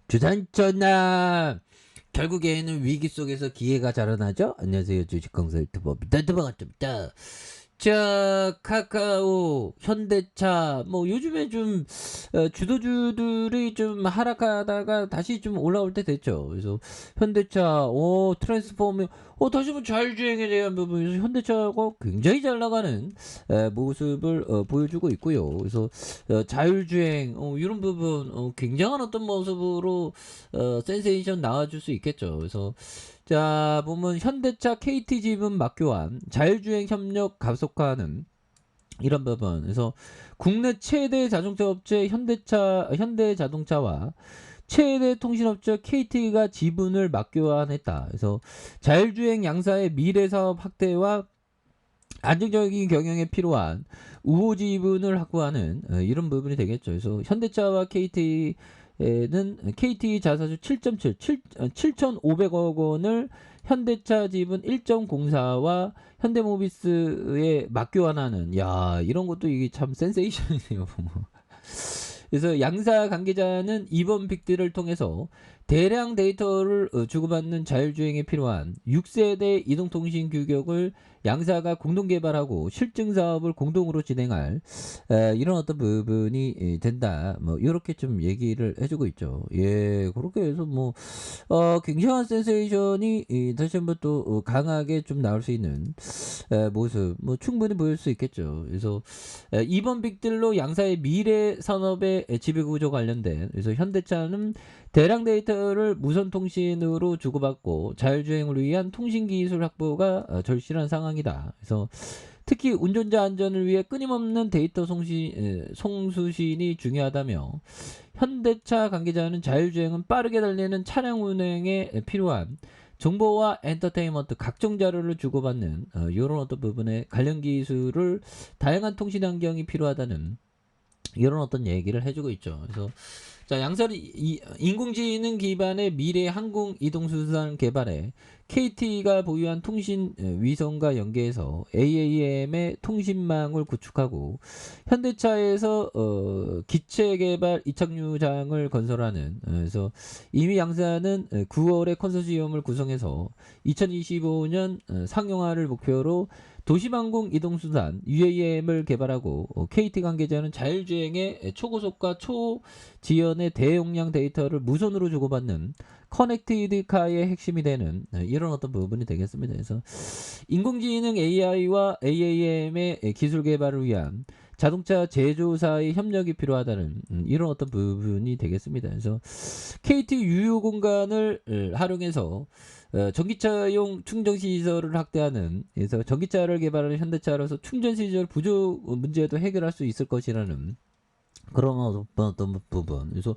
주단전나 결국에는 위기 속에서 기회가 자라나죠. 안녕하세요, 주식강사 유튜버 반갑습니다. 자, 카카오, 현대차, 뭐 요즘에 좀 주도주들이 좀 하락하다가 다시 좀 올라올 때 됐죠. 그래서 현대차, 트랜스포머, 다시 한번 자율주행에 대한 부분에서 현대차가 굉장히 잘 나가는 모습을 보여주고 있고요. 그래서 자율주행, 이런 부분 굉장한 어떤 모습으로 센세이션 나와줄 수 있겠죠. 그래서 자, 보면 현대차 KT 지분 막교환, 자율주행 협력 가속화하는 이런 부분. 그래서 국내 최대 자동차 업체 현대자동차와 최대 통신업체 KT가 지분을 막교환했다. 그래서 자율주행 양사의 미래 사업 확대와 안정적인 경영에 필요한 우호 지분을 확보하는 이런 부분이 되겠죠. 그래서 현대차와 KT는 KT 자사주 7.500억 원을 현대차 지분 1.04와 현대모비스에 맞교환하는, 야, 이런 것도 이게 참 센세이션이네요. 그래서 양사 관계자는 이번 빅딜을 통해서 대량 데이터를 주고받는 자율주행에 필요한 6세대 이동통신 규격을 양사가 공동 개발하고 실증 사업을 공동으로 진행할 이런 어떤 부분이 된다. 뭐 이렇게 좀 얘기를 해주고 있죠. 예, 그렇게 해서 뭐 굉장한 센세이션이 다시 한번 또 강하게 좀 나올 수 있는 모습, 뭐 충분히 보일 수 있겠죠. 그래서 이번 빅딜로 양사의 미래 산업의 지배구조 관련된, 그래서 현대차는 대량 데이터를 무선 통신으로 주고받고 자율주행을 위한 통신 기술 확보가 절실한 상황이다. 그래서 특히 운전자 안전을 위해 끊임없는 데이터 송수신이 중요하다며, 현대차 관계자는 자율주행은 빠르게 달리는 차량 운행에 필요한 정보와 엔터테인먼트 각종 자료를 주고받는 이런 어떤 부분에 관련 기술을 다양한 통신 환경이 필요하다는 이런 어떤 얘기를 해주고 있죠. 그래서 자, 양사는 인공지능 기반의 미래 항공 이동수단 개발에 KT가 보유한 통신 위성과 연계해서 AAM의 통신망을 구축하고 현대차에서 기체 개발 이착륙장을 건설하는, 그래서 이미 양사는 9월에 컨소시엄을 구성해서 2025년 상용화를 목표로 도시방공 이동수단 UAM을 개발하고, KT 관계자는 자율주행의 초고속과 초지연의 대용량 데이터를 무선으로 주고받는 커넥티드 카의 핵심이 되는 이런 어떤 부분이 되겠습니다. 그래서 인공지능 AI와 AAM의 기술 개발을 위한 자동차 제조사의 협력이 필요하다는 이런 어떤 부분이 되겠습니다. 그래서 KT 유효 공간을 활용해서 전기차용 충전 시설을 확대하는, 그래서 전기차를 개발하는 현대차로서 충전 시설 부족 문제도 해결할 수 있을 것이라는 그런 어떤 부분. 그래서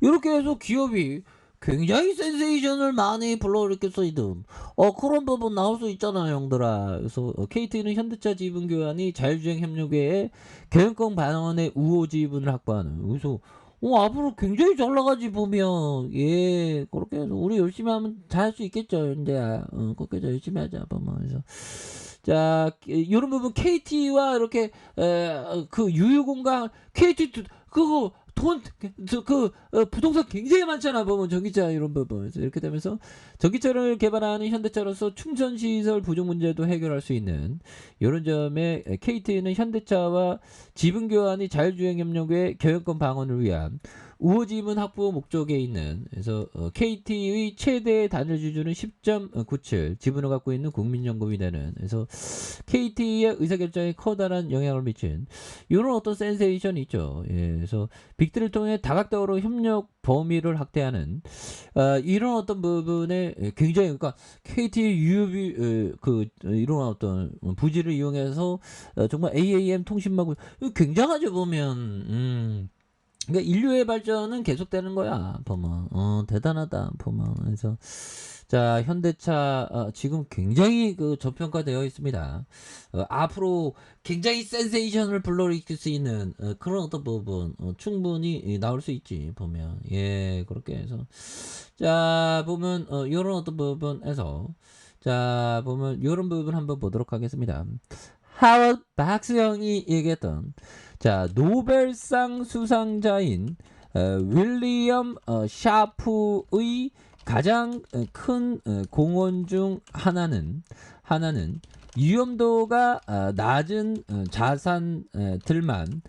이렇게 해서 기업이 굉장히 센세이션을 많이 불러일으켰어 이든 그런 부분 나올 수 있잖아 형들아. 그래서 KT는 현대차 지분 교환이 자율주행 협력회에 경영권 반원의 우호 지분을 확보하는, 그래서 앞으로 굉장히 잘 나가지 보면. 예, 그렇게 해서 우리 열심히 하면 잘 할 수 있겠죠 이제. 그렇게 해서 열심히 하자 보면. 그래서 자, 이런 부분 KT와 이렇게 그 유휴공간 KT 그거 부동산 굉장히 많잖아 보면, 전기차 이런 부분. 그래서 이렇게 되면서 전기차를 개발하는 현대차로서 충전 시설 부족 문제도 해결할 수 있는 이런 점에 KT는 현대차와 지분 교환이 자율주행 협력의 경영권 방어를 위한 우호 지분 확보 목적에 있는, 그래서 KT의 최대 단일 주주는 10.97 지분을 갖고 있는 국민연금이 되는, 그래서 KT의 의사결정에 커다란 영향을 미친 이런 어떤 센세이션이 있죠. 예, 그래서 빅딜을 통해 다각도로 협력 범위를 확대하는 이런 어떤 부분에 굉장히, 그러니까 KT의 유효비 이런 어떤 부지를 이용해서 정말 AAM 통신망을, 굉장하죠 보면. 그러니까 인류의 발전은 계속되는 거야 보면. 대단하다 보면. 그래서 자, 현대차 지금 굉장히 저평가되어 있습니다. 앞으로 굉장히 센세이션을 불러일으킬 수 있는 그런 어떤 부분 충분히 나올 수 있지 보면. 예, 그렇게 해서 자 보면 이런 어떤 부분에서 자 보면 이런 부분 한번 보도록 하겠습니다. 하워드 박스형이 얘기했던, 자, 노벨상 수상자인 윌리엄 샤프의 가장 큰 공헌 중 하나는 위험도가 낮은 자산들만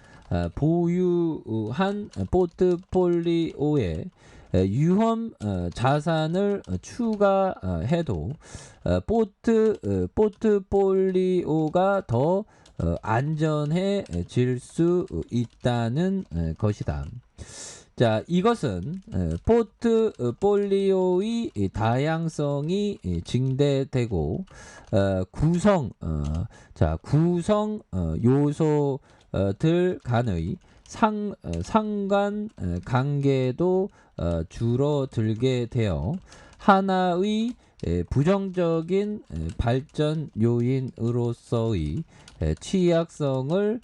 보유한 포트폴리오에 위험 자산을 추가해도 포트폴리오가 더 안전해질 수 있다는 것이다. 자, 이것은 포트폴리오의 다양성이 증대되고 구성 요소들 간의 상관 관계도 줄어들게 되어 하나의 부정적인 발전 요인으로서의 취약성을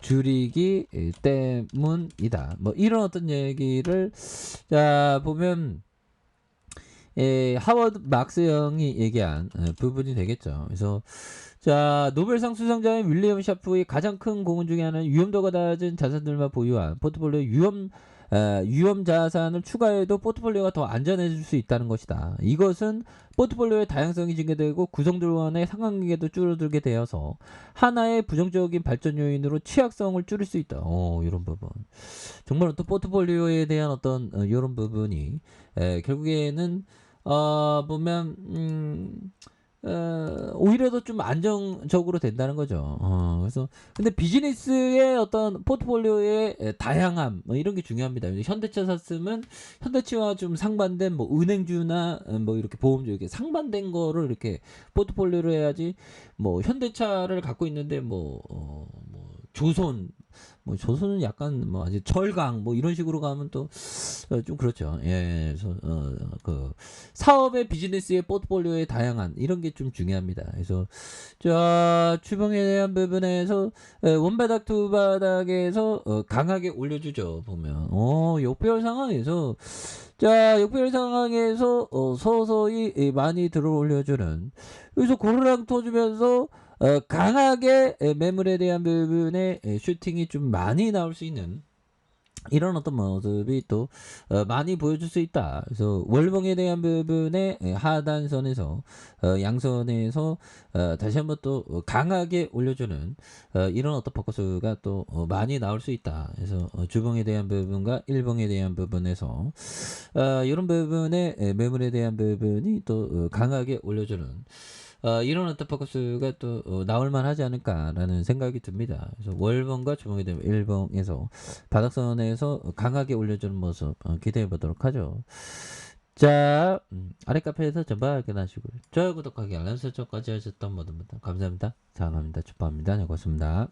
줄이기 때문이다. 뭐 이런 어떤 얘기를 자 보면 하워드 막스 형이 얘기한 부분이 되겠죠. 그래서 자 노벨상 수상자인 윌리엄 샤프의 가장 큰 공헌 중에 하나는 위험도가 낮은 자산들만 보유한 포트폴리오 위험 자산을 추가해도 포트폴리오가 더 안전해질 수 있다는 것이다. 이것은 포트폴리오의 다양성이 증가되고 구성들 간의 상관관계도 줄어들게 되어서 하나의 부정적인 발전 요인으로 취약성을 줄일 수 있다. 이런 부분. 정말 또 포트폴리오에 대한 어떤 이런 부분이 결국에는 보면 오히려 더 좀 안정적으로 된다는 거죠. 그래서 근데 비즈니스의 어떤 포트폴리오의 다양함 뭐 이런 게 중요합니다. 현대차 샀으면 현대차와 좀 상반된 뭐 은행주나 뭐 이렇게 보험주 이렇게 상반된 거를 이렇게 포트폴리오로 해야지. 뭐 현대차를 갖고 있는데 뭐 조선은 약간 뭐 아직 철강 뭐 이런 식으로 가면 또 좀 그렇죠. 예, 그래서 그 사업의 비즈니스의 포트폴리오의 다양한 이런 게 좀 중요합니다. 그래서 자 주봉에 대한 부분에서 원바닥 투바닥에서 강하게 올려주죠. 보면 역배열 상황에서 자 역배열 상황에서 서서히 많이 들어 올려주는 여기서 고르락 터주면서 강하게 매물에 대한 부분에 슈팅이 좀 많이 나올 수 있는 이런 어떤 모습이 또 많이 보여줄 수 있다. 그래서 월봉에 대한 부분에 하단선에서 양선에서 다시 한번 또 강하게 올려주는 이런 어떤 포커스가 또 많이 나올 수 있다. 그래서 주봉에 대한 부분과 일봉에 대한 부분에서 이런 부분에 매물에 대한 부분이 또 강하게 올려주는 이런 어떤 포커스가 또 나올만 하지 않을까라는 생각이 듭니다. 그래서 월봉과 주봉에 대한 일봉에서 바닥선에서 강하게 올려주는 모습 기대해 보도록 하죠. 자 아래 카페에서 전방 확인하시고요. 좋아요 구독하기 알람 설정까지 하셨던 모든 분들 감사합니다. 사랑합니다. 축복합니다. 고맙습니다.